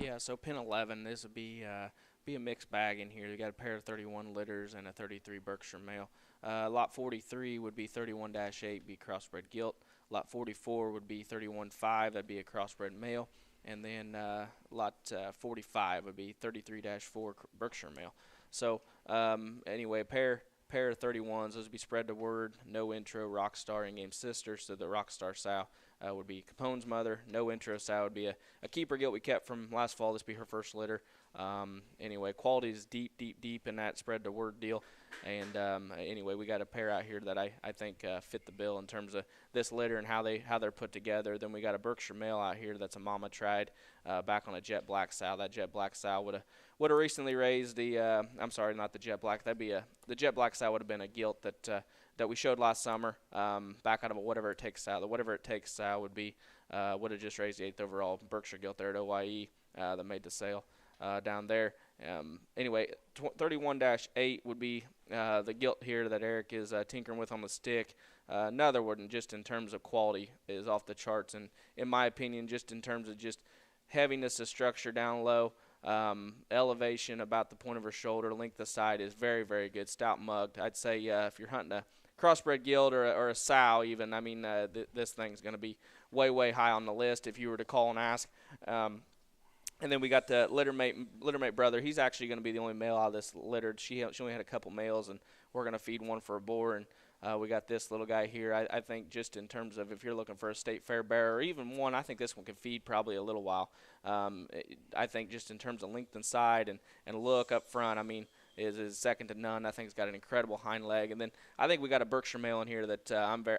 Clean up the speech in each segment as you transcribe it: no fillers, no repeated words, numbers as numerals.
Yeah, so pin 11, this would be a mixed bag in here. You got a pair of 31 litters and a 33 Berkshire male. Lot 43 would be 31-8, be crossbred gilt. Lot 44 would be 31-5, that'd be a crossbred male. And then lot 45 would be 33-4 Berkshire male. So anyway, pair of 31s. Those would be spread to word, no intro, Rockstar, in-game sister. So the Rockstar sow would be Capone's mother. No intro sow would be a keeper gilt we kept from last fall. This would be her first litter. Anyway, quality is deep in that spread to word deal. And anyway, we got a pair out here that I think fit the bill in terms of this litter and how they're put together. Then we got a Berkshire male out here that's a mama tried back on a jet black sow. That jet black sow would have recently raised the I'm sorry, not the jet black. The jet black sow would have been a gilt that we showed last summer back out of a whatever it takes sow. The whatever it takes sow would have just raised the 8th overall Berkshire gilt there at OYE that made the sale down there. Anyway, 31-8 would be the gilt here that Eric is tinkering with on the stick. Another one, just in terms of quality, is off the charts, and in my opinion, just in terms of just heaviness of structure down low, elevation about the point of her shoulder, length of side is very, very good. Stout mugged. I'd say if you're hunting a crossbred gilt or a sow even, I mean, this thing's going to be way, way high on the list if you were to call and ask. And then we got the littermate brother. He's actually going to be the only male out of this litter. She only had a couple males, and we're going to feed one for a boar. And we got this little guy here. I think just in terms of if you're looking for a state fair bearer or even one, I think this one can feed probably a little while. I think just in terms of length and side and look up front, I mean, is second to none. I think it's got an incredible hind leg. And then I think we got a Berkshire male in here that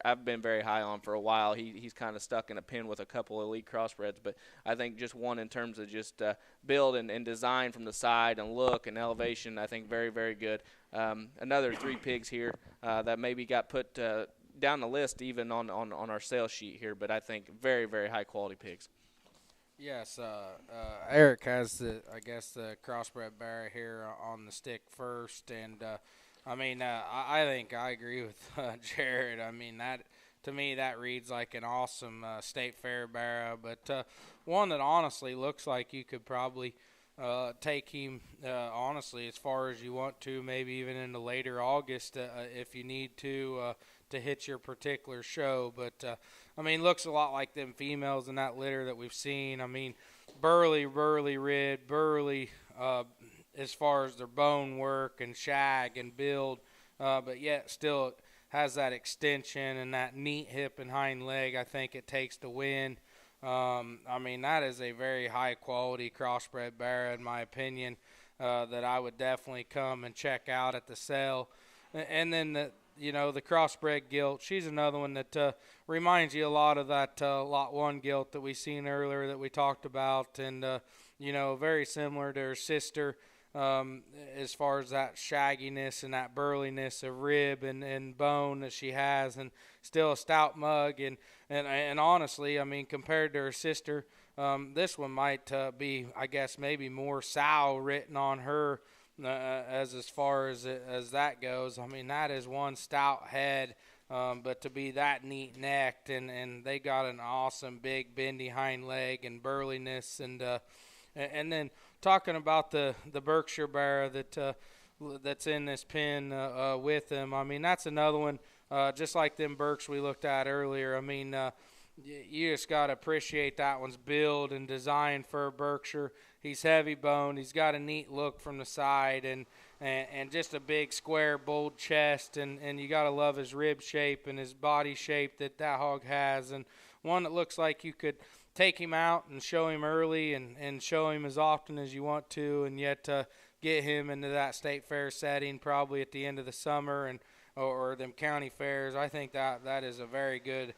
I've been very high on for a while. He's kind of stuck in a pen with a couple of elite crossbreds, but I think just one in terms of just build and design from the side and look and elevation, I think very, very good. Another 3 pigs here that maybe got put down the list even on our sales sheet here, but I think very, very high quality pigs. Yes, Eric has the crossbred bearer here on the stick first, and I think I agree with Jared. I mean, that to me that reads like an awesome state fair bearer, but one that honestly looks like you could probably take him honestly as far as you want to, maybe even into later August if you need to hit your particular show. But I mean, looks a lot like them females in that litter that we've seen. I mean, burly rib, burly as far as their bone work and shag and build, but yet still has that extension and that neat hip and hind leg I think it takes to win. I mean, that is a very high quality crossbred bear in my opinion, that I would definitely come and check out at the sale. And then the crossbred gilt, she's another one that reminds you a lot of that Lot 1 gilt that we seen earlier that we talked about, and very similar to her sister as far as that shagginess and that burliness of rib and bone that she has, and still a stout mug. And honestly, I mean, compared to her sister, this one might be, I guess, maybe more sow written on her as far as that goes. I mean, that is one stout head, but to be that neat necked, and they got an awesome big bendy hind leg and burliness, and then talking about the Berkshire bear that's in this pen with them. I mean, that's another one just like them Berks we looked at earlier. I mean, you just got to appreciate that one's build and design for a Berkshire. He's heavy boned. He's got a neat look from the side, and just a big square bold chest, and you got to love his rib shape and his body shape that hog has, and one that looks like you could take him out and show him early and show him as often as you want to, and yet get him into that state fair setting probably at the end of the summer or them county fairs. I think that is a very good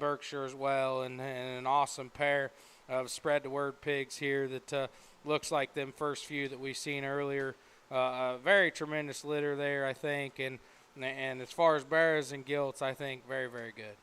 Berkshire as well, and an awesome pair of spread the word pigs here that looks like them first few that we've seen earlier. A very tremendous litter there, I think, and as far as bears and gilts, I think very, very good.